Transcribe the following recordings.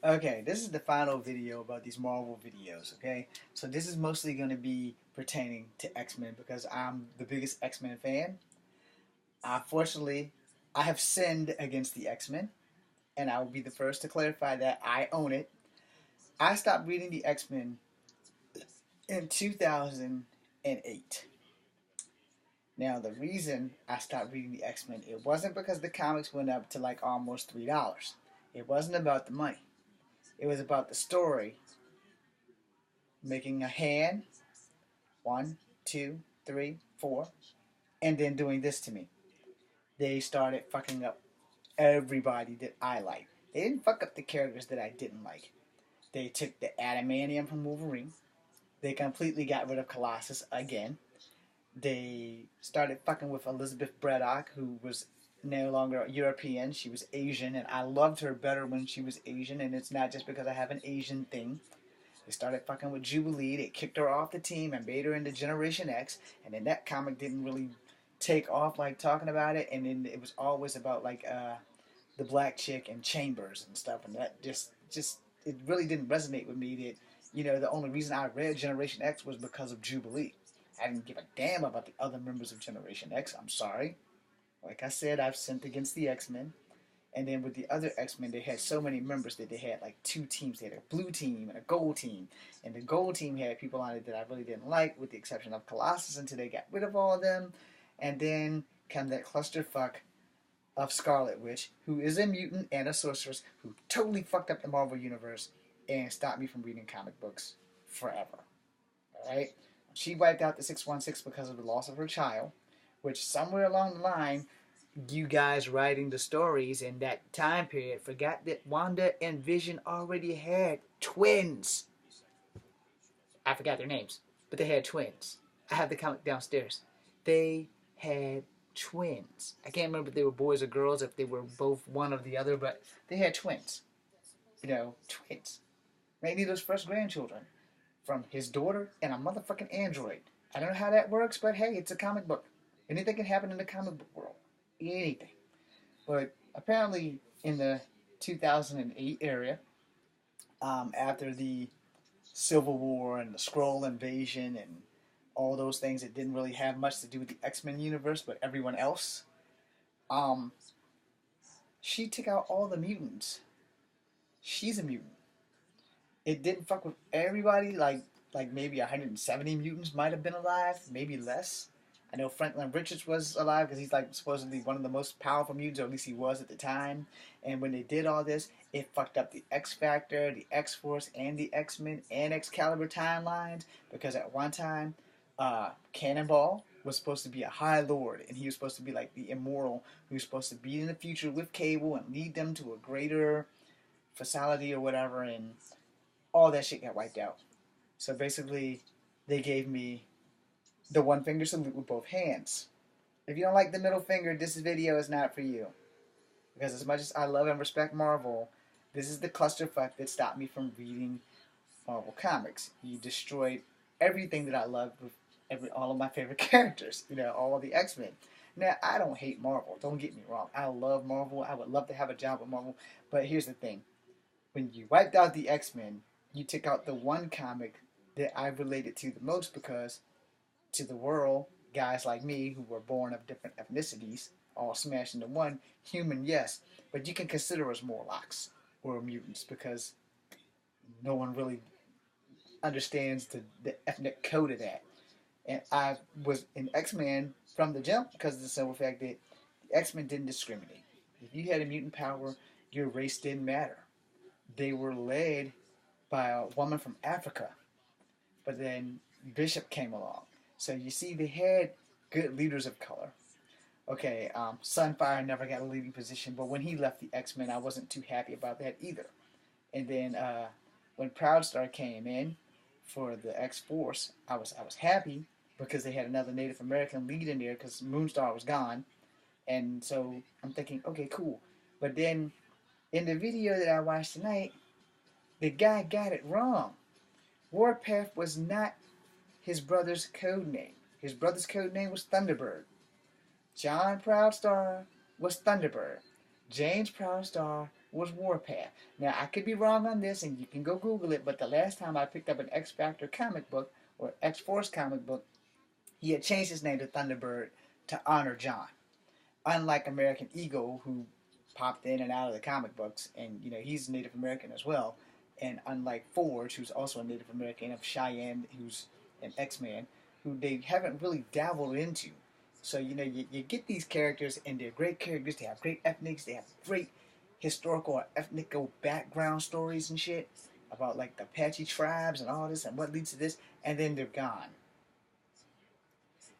Okay, this is the final video about these Marvel videos, okay? So this is mostly going to be pertaining to X-Men because I'm the biggest X-Men fan. Fortunately, I have sinned against the X-Men, and I will be the first to clarify that I own it. I stopped reading the X-Men in 2008. Now, the reason I stopped reading the X-Men, it wasn't because the comics went up to like almost $3. It wasn't about the money. It was about the story making a hand, one, two, three, four, and then doing this to me. They started fucking up everybody that I liked. They didn't fuck up the characters that I didn't like. They took the adamantium from Wolverine. They completely got rid of Colossus again. They started fucking with Elizabeth Braddock, who was no longer European. She was Asian, and I loved her better when she was Asian, and it's not just because I have an Asian thing. They started fucking with Jubilee. They kicked her off the team and made her into Generation X. And then that comic didn't really take off like talking about it. And then it was always about like the black chick and Chambers and stuff. And that just it really didn't resonate with me. That the only reason I read Generation X was because of Jubilee. I didn't give a damn about the other members of Generation X. I'm sorry. Like I said, I've sinned against the X-Men. And then with the other X-Men, they had so many members that they had like two teams. They had a blue team and a gold team. And the gold team had people on it that I really didn't like, with the exception of Colossus, until they got rid of all of them. And then come that clusterfuck of Scarlet Witch, who is a mutant and a sorceress, who totally fucked up the Marvel Universe and stopped me from reading comic books forever. Alright? She wiped out the 616 because of the loss of her child, which somewhere along the line, you guys writing the stories in that time period forgot that Wanda and Vision already had twins. I forgot their names, but they had twins. I have the comic downstairs. They had twins. I can't remember if they were boys or girls, if they were both one or the other, but they had twins. Twins. Magneto's first grandchildren from his daughter and a motherfucking android. I don't know how that works, but hey, it's a comic book. Anything can happen in the comic book world. Anything. But apparently, in the 2008 area, after the Civil War and the Skrull invasion and all those things that didn't really have much to do with the X-Men universe, but everyone else, um, she took out all the mutants. She's a mutant. It didn't fuck with everybody. Like maybe 170 mutants might have been alive, maybe less. I know Franklin Richards was alive because he's like supposedly one of the most powerful mutants, or at least he was at the time. And when they did all this, it fucked up the X Factor, the X Force, and the X-Men and Excalibur timelines, because at one time, Cannonball was supposed to be a High Lord, and he was supposed to be like the immortal who was supposed to be in the future with Cable and lead them to a greater facility or whatever, and all that shit got wiped out. So basically, they gave me the one finger salute with both hands. If you don't like the middle finger, this video is not for you. Because as much as I love and respect Marvel, this is the clusterfuck that stopped me from reading Marvel comics. You destroyed everything that I loved with all of my favorite characters. All of the X-Men. Now, I don't hate Marvel. Don't get me wrong. I love Marvel. I would love to have a job with Marvel. But here's the thing. When you wiped out the X-Men, you took out the one comic that I related to the most, because to the world, guys like me who were born of different ethnicities, all smashed into one, human, yes, but you can consider us Morlocks or mutants, because no one really understands the ethnic code of that. And I was an X-Men from the jump because of the simple fact that the X-Men didn't discriminate. If you had a mutant power, your race didn't matter. They were led by a woman from Africa, but then Bishop came along. So you see, they had good leaders of color. Okay, Sunfire never got a leading position, but when he left the X-Men, I wasn't too happy about that either. And then when Proudstar came in for the X-Force, I was happy because they had another Native American lead in there, because Moonstar was gone. And so I'm thinking, okay, cool. But then in the video that I watched tonight, the guy got it wrong. Warpath was not his brother's code name. His brother's code name was Thunderbird. John Proudstar was Thunderbird. James Proudstar was Warpath. Now, I could be wrong on this, and you can go Google it, but the last time I picked up an X Factor comic book, or X Force comic book, he had changed his name to Thunderbird to honor John. Unlike American Eagle, who popped in and out of the comic books, and he's Native American as well. And unlike Forge, who's also a Native American of Cheyenne, who's an X-Man, who they haven't really dabbled into. So you get these characters, and they're great characters. They have great ethnics. They have great historical or ethnical background stories and shit about like the Apache tribes and all this and what leads to this, and then they're gone.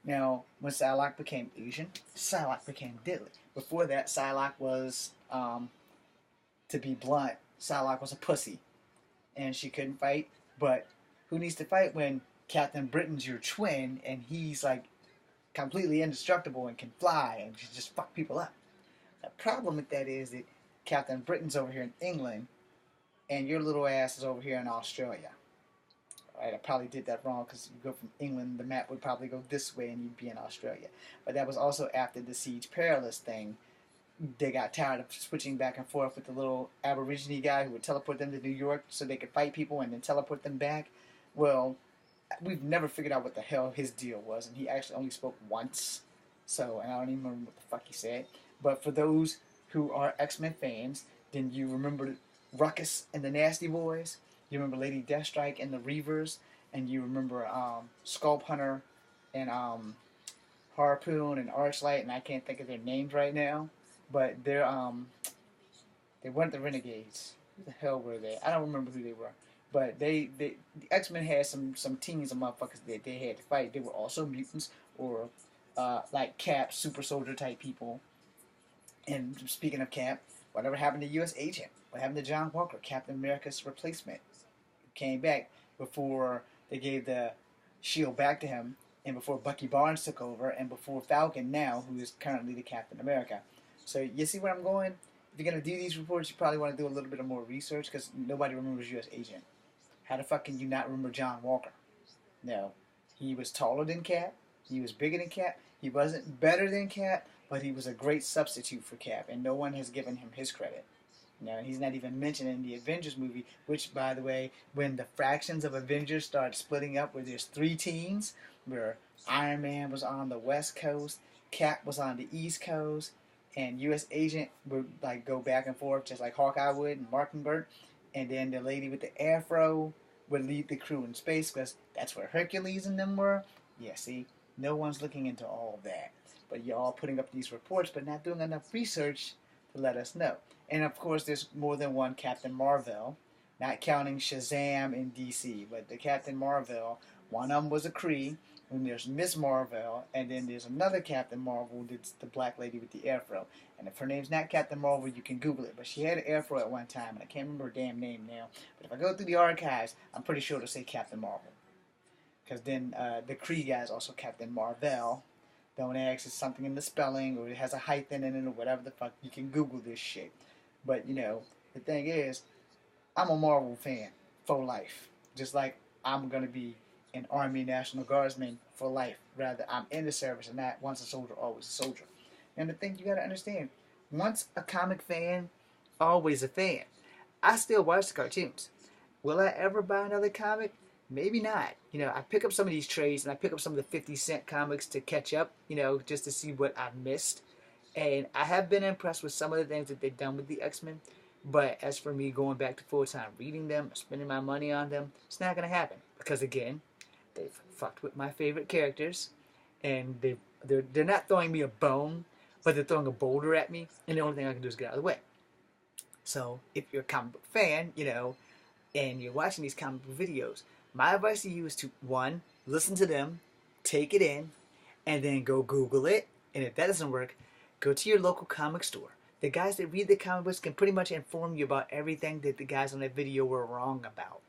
Now, when Psylocke became Asian, Psylocke became deadly. Before that, Psylocke was, to be blunt, Psylocke was a pussy. And she couldn't fight. But who needs to fight when Captain Britain's your twin and he's like completely indestructible and can fly and just fuck people up? The problem with that is that Captain Britain's over here in England and your little ass is over here in Australia. Right, I probably did that wrong because you go from England, the map would probably go this way and you'd be in Australia. But that was also after the Siege Perilous thing. They got tired of switching back and forth with the little Aborigine guy who would teleport them to New York so they could fight people and then teleport them back. Well, we've never figured out what the hell his deal was, and he actually only spoke once. So, and I don't even remember what the fuck he said. But for those who are X-Men fans, then you remember Ruckus and the Nasty Boys. You remember Lady Deathstrike and the Reavers, and you remember Sculp Hunter and Harpoon and Archlight, and I can't think of their names right now, but they weren't the Renegades. Who the hell were they? I don't remember who they were, but the X-Men had some teams of motherfuckers that they had to fight. They were also mutants or like Cap, super soldier type people. And speaking of Cap, whatever happened to U.S. Agent? What happened to John Walker, Captain America's replacement? Came back before they gave the shield back to him, and before Bucky Barnes took over, and before Falcon now, who is currently the Captain America. So you see where I'm going? If you're going to do these reports, you probably want to do a little bit of more research, because nobody remembers U.S. Agent. How the fuck can you not remember John Walker? No. He was taller than Cap. He was bigger than Cap. He wasn't better than Cap, but he was a great substitute for Cap, and no one has given him his credit. No, he's not even mentioned in the Avengers movie, which, by the way, when the fractions of Avengers start splitting up, where there's 3 teams, where Iron Man was on the West Coast, Cap was on the East Coast, and U.S. Agent would like go back and forth just like Hawkeye would and Mockingbird, and then the lady with the afro would lead the crew in space because that's where Hercules and them were. Yeah, see, no one's looking into all of that. But you're all putting up these reports but not doing enough research to let us know. And of course, there's more than one Captain Marvel, not counting Shazam in DC, but the Captain Marvel, one of them was a Kree, and there's Miss Marvel, and then there's another Captain Marvel that's the black lady with the afro. And if her name's not Captain Marvel, you can Google it. But she had an afro at one time, and I can't remember her damn name now. But if I go through the archives, I'm pretty sure it'll say Captain Marvel. Because then the Kree guy is also Captain Marvel. Don't ask, it's something in the spelling, or it has a hyphen in it, or whatever the fuck. You can Google this shit. But, the thing is, I'm a Marvel fan for life. Just like I'm going to be an Army National Guardsman for life. Rather, I'm in the service and not once a soldier, always a soldier. And the thing you got to understand, once a comic fan, always a fan. I still watch the cartoons. Will I ever buy another comic? Maybe not. I pick up some of these trades and I pick up some of the 50-cent comics to catch up, just to see what I've missed. And I have been impressed with some of the things that they've done with the X-Men. But as for me going back to full-time reading them, spending my money on them, it's not going to happen. Because again, they've fucked with my favorite characters. And they're not throwing me a bone, but they're throwing a boulder at me. And the only thing I can do is get out of the way. So if you're a comic book fan, and you're watching these comic book videos, my advice to you is to, 1, listen to them, take it in, and then go Google it. And if that doesn't work, go to your local comic store. The guys that read the comic books can pretty much inform you about everything that the guys on that video were wrong about.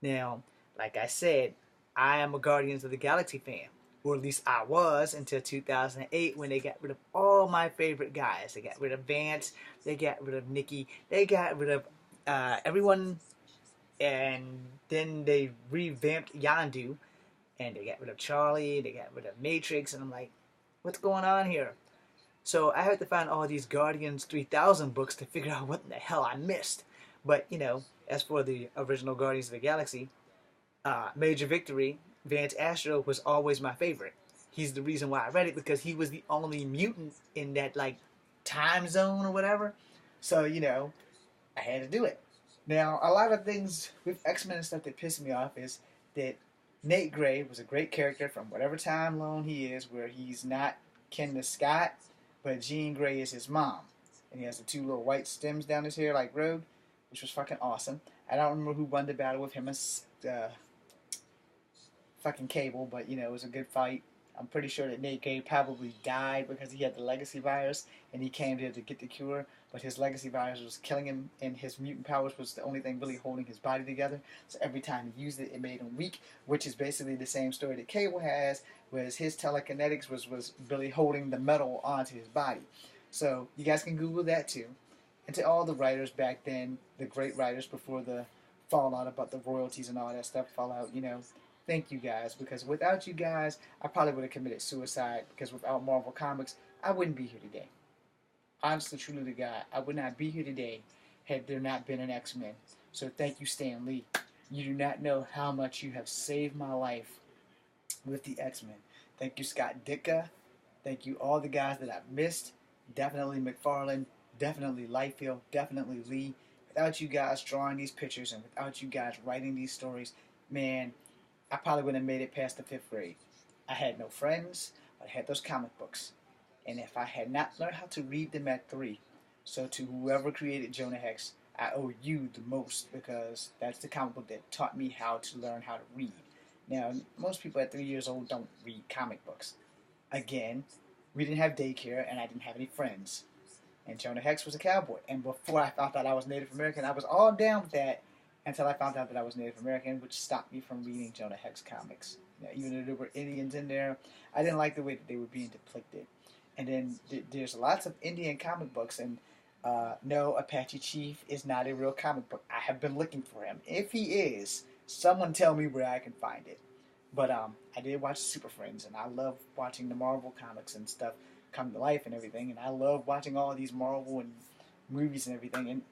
Now, like I said, I am a Guardians of the Galaxy fan. Or at least I was until 2008 when they got rid of all my favorite guys. They got rid of Vance, they got rid of Nikki, they got rid of everyone, and then they revamped Yondu, and they got rid of Charlie, they got rid of Matrix, and I'm like, what's going on here? So I had to find all these Guardians 3000 books to figure out what in the hell I missed. But, you know, as for the original Guardians of the Galaxy, Major Victory, Vance Astro was always my favorite. He's the reason why I read it, because he was the only mutant in that, like, time zone or whatever. So, you know, I had to do it. Now, a lot of things with X-Men and stuff that pissed me off is that Nate Gray was a great character from whatever time zone he is, where he's not kin to Scott, but Jean Grey is his mom. And he has the two little white stems down his hair like Rogue, which was fucking awesome. I don't remember who won the battle with him and fucking Cable, but, you know, it was a good fight. I'm pretty sure that Nate Gray probably died because he had the legacy virus and he came there to get the cure, but his legacy virus was killing him and his mutant powers was the only thing really holding his body together. So every time he used it, it made him weak, which is basically the same story that Cable has, whereas his telekinetics was really holding the metal onto his body. So you guys can Google that too. And to all the writers back then, the great writers before the fallout about the royalties and all that stuff fallout, you know, thank you guys, because without you guys, I probably would have committed suicide, because without Marvel Comics, I wouldn't be here today. Honestly, truly to God, I would not be here today had there not been an X-Men. So thank you, Stan Lee. You do not know how much you have saved my life with the X-Men. Thank you, Scott Ditka. Thank you, all the guys that I've missed. Definitely McFarlane, definitely Lightfield, definitely Lee. Without you guys drawing these pictures and without you guys writing these stories, man, I probably wouldn't have made it past the 5th grade. I had no friends, but I had those comic books. And if I had not learned how to read them at 3, so to whoever created Jonah Hex, I owe you the most, because that's the comic book that taught me how to learn how to read. Now, most people at 3 years old don't read comic books. Again, we didn't have daycare and I didn't have any friends. And Jonah Hex was a cowboy. And before I found out I was Native American, I was all down with that, until I found out that I was Native American, which stopped me from reading Jonah Hex comics. You know, even though there were Indians in there, I didn't like the way that they were being depicted. And then there's lots of Indian comic books, and no, Apache Chief is not a real comic book. I have been looking for him. If he is, someone tell me where I can find it. But I did watch Super Friends, and I love watching the Marvel comics and stuff come to life and everything, and I love watching all these Marvel and movies and everything. And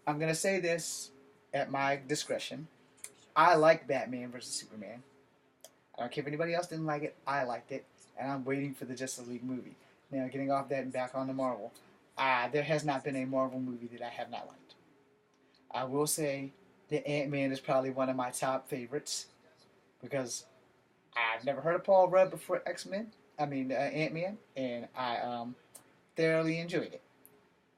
I'm going to say this at my discretion. I like Batman vs. Superman. I don't care if anybody else didn't like it. I liked it, and I'm waiting for the Justice League movie. Now, getting off that and back on to Marvel, there has not been a Marvel movie that I have not liked. I will say that Ant-Man is probably one of my top favorites, because I've never heard of Paul Rudd before Ant-Man, and I thoroughly enjoyed it.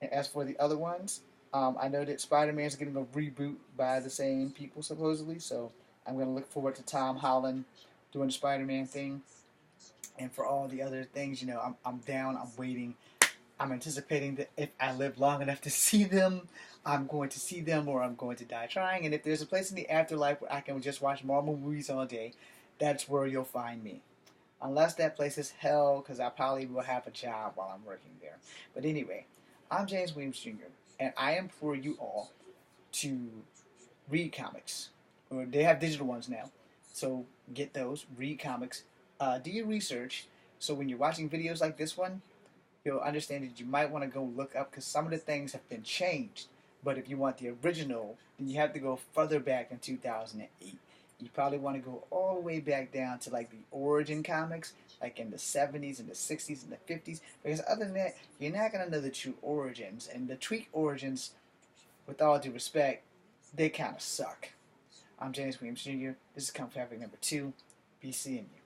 And as for the other ones, I know that Spider-Man's getting a reboot by the same people, supposedly, so I'm going to look forward to Tom Holland doing the Spider-Man thing. And for all the other things, you know, I'm down, I'm waiting. I'm anticipating that if I live long enough to see them, I'm going to see them, or I'm going to die trying. And if there's a place in the afterlife where I can just watch Marvel movies all day, that's where you'll find me. Unless that place is hell, because I probably will have a job while I'm working there. But anyway, I'm James Williams Jr., and I implore you all to read comics. Or they have digital ones now, so get those, read comics, do your research, so when you're watching videos like this one, you'll understand that you might want to go look up, because some of the things have been changed. But if you want the original, then you have to go further back in 2008. You probably want to go all the way back down to like the origin comics, like in the 70s and the 60s and the 50s, because other than that, you're not going to know the true origins. And the tweak origins, with all due respect, they kind of suck. I'm James Williams Jr. This is Come Fabric number 2. Be seeing you.